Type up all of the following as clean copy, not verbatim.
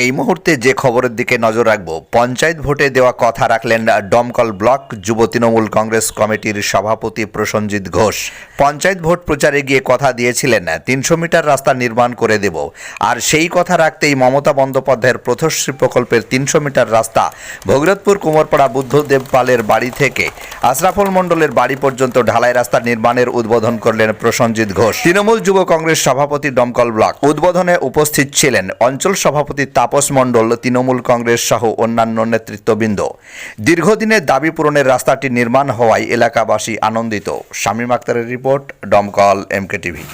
এই মুহূর্তে যে খবরের দিকে নজর রাখব, পঞ্চায়েত ভোটে দেওয়া কথা রাখলেন দমকল ব্লক যুব তৃণমূল কংগ্রেস কমিটির সভাপতি প্রসেনজিৎ ঘোষ। পঞ্চায়েত ভোট প্রচারে গিয়ে কথা দিয়েছিলেন 300 মিটার রাস্তা নির্মাণ করে দেব, আর সেই কথা রাখতেই মমতা বন্দ্যোপাধ্যায়ের পথশ্রী প্রকল্পের 300 মিটার রাস্তা ভগীরথপুর কুমোরপাড়া বুদ্ধদেব পালের বাড়ি থেকে আশরাফুল মণ্ডলের বাড়ি পর্যন্ত ঢালাই রাস্তা নির্মাণের উদ্বোধন করলেন প্রসেনজিৎ ঘোষ। তৃণমূল যুব কংগ্রেস সভাপতি দমকল ব্লক। উদ্বোধনে উপস্থিত ছিলেন অঞ্চল সভাপতি তাপস মণ্ডল, তৃণমূল কংগ্রেস সহ অন্যান্য নেতৃত্ববৃন্দ। দীর্ঘদিনের দাবি পূরণের রাস্তাটি নির্মাণ হওয়ায় এলাকাবাসী আনন্দিত। শামীম আক্তারের রিপোর্ট, দমকল এমকে টিভি।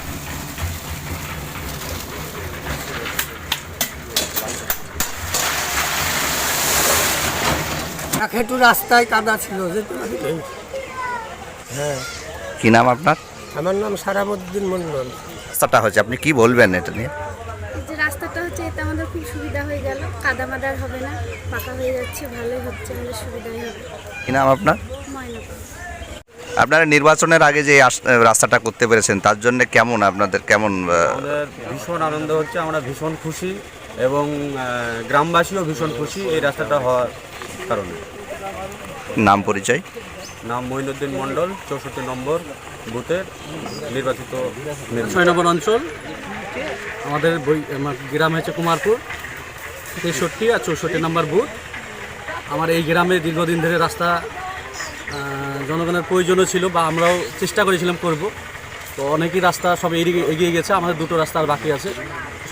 একটু রাস্তায় কাদা ছিল যে। হ্যাঁ, কি নাম আপনার? আমার নাম সারামুদ্দিন মণ্ডল। রাস্তাটা হচ্ছে, আপনি কি বলবেন এটা নিয়ে? যে রাস্তাটা হচ্ছে, এতে আমাদের খুব সুবিধা হয়ে গেল, কাদা মাদার হবে না, পাকা হয়ে যাচ্ছে, ভালোই হচ্ছে, আমাদের সুবিধাই হবে। কি নাম আপনার? ময়না। আপনারা নির্বাচনের আগে যে রাস্তাটা করতে পেরেছেন, তার জন্য কেমন আপনাদের আমাদের ভীষণ আনন্দ হচ্ছে, আমরা ভীষণ খুশি এবং গ্রামবাসীও ভীষণ খুশি এই রাস্তাটা হওয়ার কারণে। নাম পরিচয়? নাম মঈনুদ্দিন মণ্ডল, 64 নম্বর বুথের নির্বাচিত 6 নম্বর অঞ্চল। আমাদের গ্রাম হচ্ছে কুমারপুর, 63 আর 64 নম্বর বুথ। আমার এই গ্রামে দীর্ঘদিন ধরে রাস্তা জনগণের প্রয়োজনও ছিল, বা আমরাও চেষ্টা করেছিলাম করব। তো অনেকই রাস্তা সব এগিয়ে গেছে, আমাদের দুটো রাস্তা আর বাকি আছে,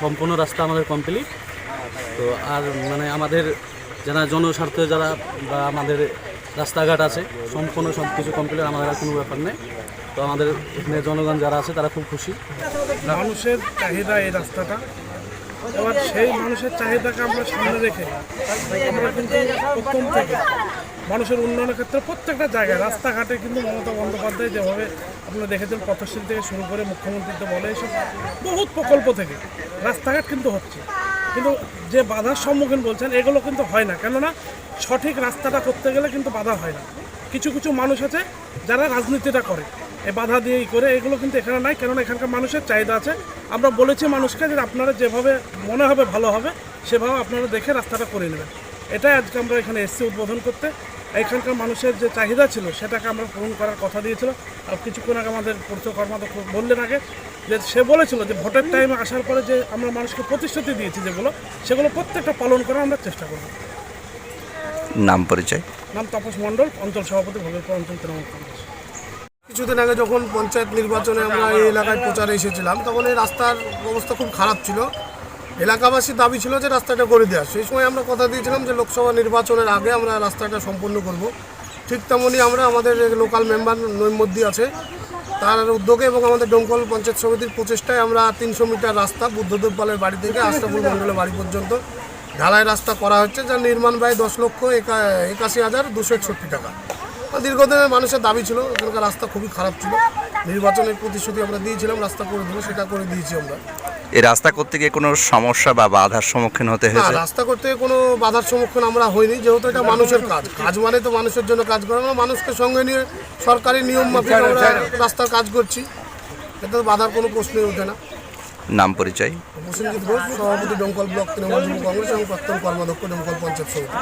সম্পূর্ণ রাস্তা আমাদের কমপ্লিট। তো আর আমাদের যারা জনস্বার্থে যারা বা আমাদের রাস্তাঘাট আছে সম্পূর্ণ সব কিছু কমপ্লিট, আমাদের আর কোনো ব্যাপার নেই। তো আমাদের এখানে জনগণ যারা আছে তারা খুব খুশি। মানুষের চাহিদা এই রাস্তাটা, এবার সেই মানুষের চাহিদাকে আমরা সামনে রেখে আমরা কিন্তু প্রথম থেকে মানুষের উন্নয়নের ক্ষেত্রে প্রত্যেকটা জায়গায় রাস্তাঘাটে কিন্তু মমতা বন্দ্যোপাধ্যায় যেভাবে আপনারা দেখেছেন, পথশ্রী থেকে শুরু করে মুখ্যমন্ত্রীতে বলে এইসব বহুত প্রকল্প থেকে রাস্তাঘাট কিন্তু হচ্ছে। কিন্তু যে বাধার সম্মুখীন বলছেন, এগুলো কিন্তু হয় না, কেননা সঠিক রাস্তাটা করতে গেলে কিন্তু বাধা হয় না। কিছু কিছু মানুষ আছে যারা রাজনীতিটা করে, এই বাধা দিয়েই করে, এগুলো কিন্তু এখানে নাই, কেননা এখানকার মানুষের চাহিদা আছে। আমরা বলেছি মানুষকে যে আপনারা যেভাবে মনে হবে ভালো হবে সেভাবে আপনারা দেখে রাস্তাটা করে নেবেন। এটাই আজকে আমরা এখানে এসছি উদ্বোধন করতে। এখানকার মানুষের যে চাহিদা ছিল সেটাকে আমরা পূরণ করার কথা দিয়েছিল। আর কিছুক্ষণ আগে আমাদের পৌর কর্মাধ্যক্ষ বললেন আগে যে সে বলেছিল যে ভোটের টাইমে আসার পরে যে আমরা মানুষকে প্রতিশ্রুতি দিয়েছি যেগুলো, সেগুলো প্রত্যেকটা পালন করার আমরা চেষ্টা করব। নাম পরিচয়? নাম তাপস মণ্ডল, অঞ্চল সভাপতি, ভগীরথপুর অঞ্চল তৃণমূল কংগ্রেস। কিছুদিন আগে যখন পঞ্চায়েত নির্বাচনে আমরা এই এলাকায় প্রচারে এসেছিলাম, তখন এই রাস্তার অবস্থা খুব খারাপ ছিল। এলাকাবাসীর দাবি ছিল যে রাস্তাটা করে দেওয়া। সেই সময় আমরা কথা দিয়েছিলাম যে লোকসভা নির্বাচনের আগে আমরা রাস্তাটা সম্পূর্ণ করব। ঠিক তেমনই আমরা আমাদের লোকাল মেম্বার নৈমদ্দি আছে, তার উদ্যোগে এবং আমাদের দমকল পঞ্চায়েত সমিতির প্রচেষ্টায় আমরা 300 মিটার রাস্তা বুদ্ধদেব পালের বাড়ি থেকে আশরাফুল মণ্ডলের বাড়ি পর্যন্ত ঢালাই রাস্তা করা হচ্ছে, যার নির্মাণ ব্যয় 10,81,261 টাকা। দীর্ঘদিনের মানুষের দাবি ছিল, এখানকার রাস্তা খুবই খারাপ ছিল। নির্বাচনের প্রতিশ্রুতি আমরা দিয়েছিলাম রাস্তা করে দেবো, সেটা করে দিয়েছি আমরা। এই রাস্তা করতে গিয়ে কোনো সমস্যা বা বাধার সম্মুখীন হতে হয়েছে? রাস্তা করতে কোনো বাধার সম্মুখীন আমরা হইনি, যেহেতু এটা মানুষের কাজ। কাজ মানে তো মানুষের জন্য কাজ করা, আমরা মানুষকে সঙ্গে নিয়ে সরকারি নিয়ম মাফিক আমরা রাস্তার কাজ করছি, এতে বাধার কোনো প্রশ্নই ওঠে না। নাম পরিচয়? প্রসেনজিৎ ঘোষ, সভাপতি দমকল ব্লক তৃণমূল যুব কংগ্রেস এবং প্রাক্তন কর্মাধ্যক্ষ দমকল পঞ্চায়েত সমিতি।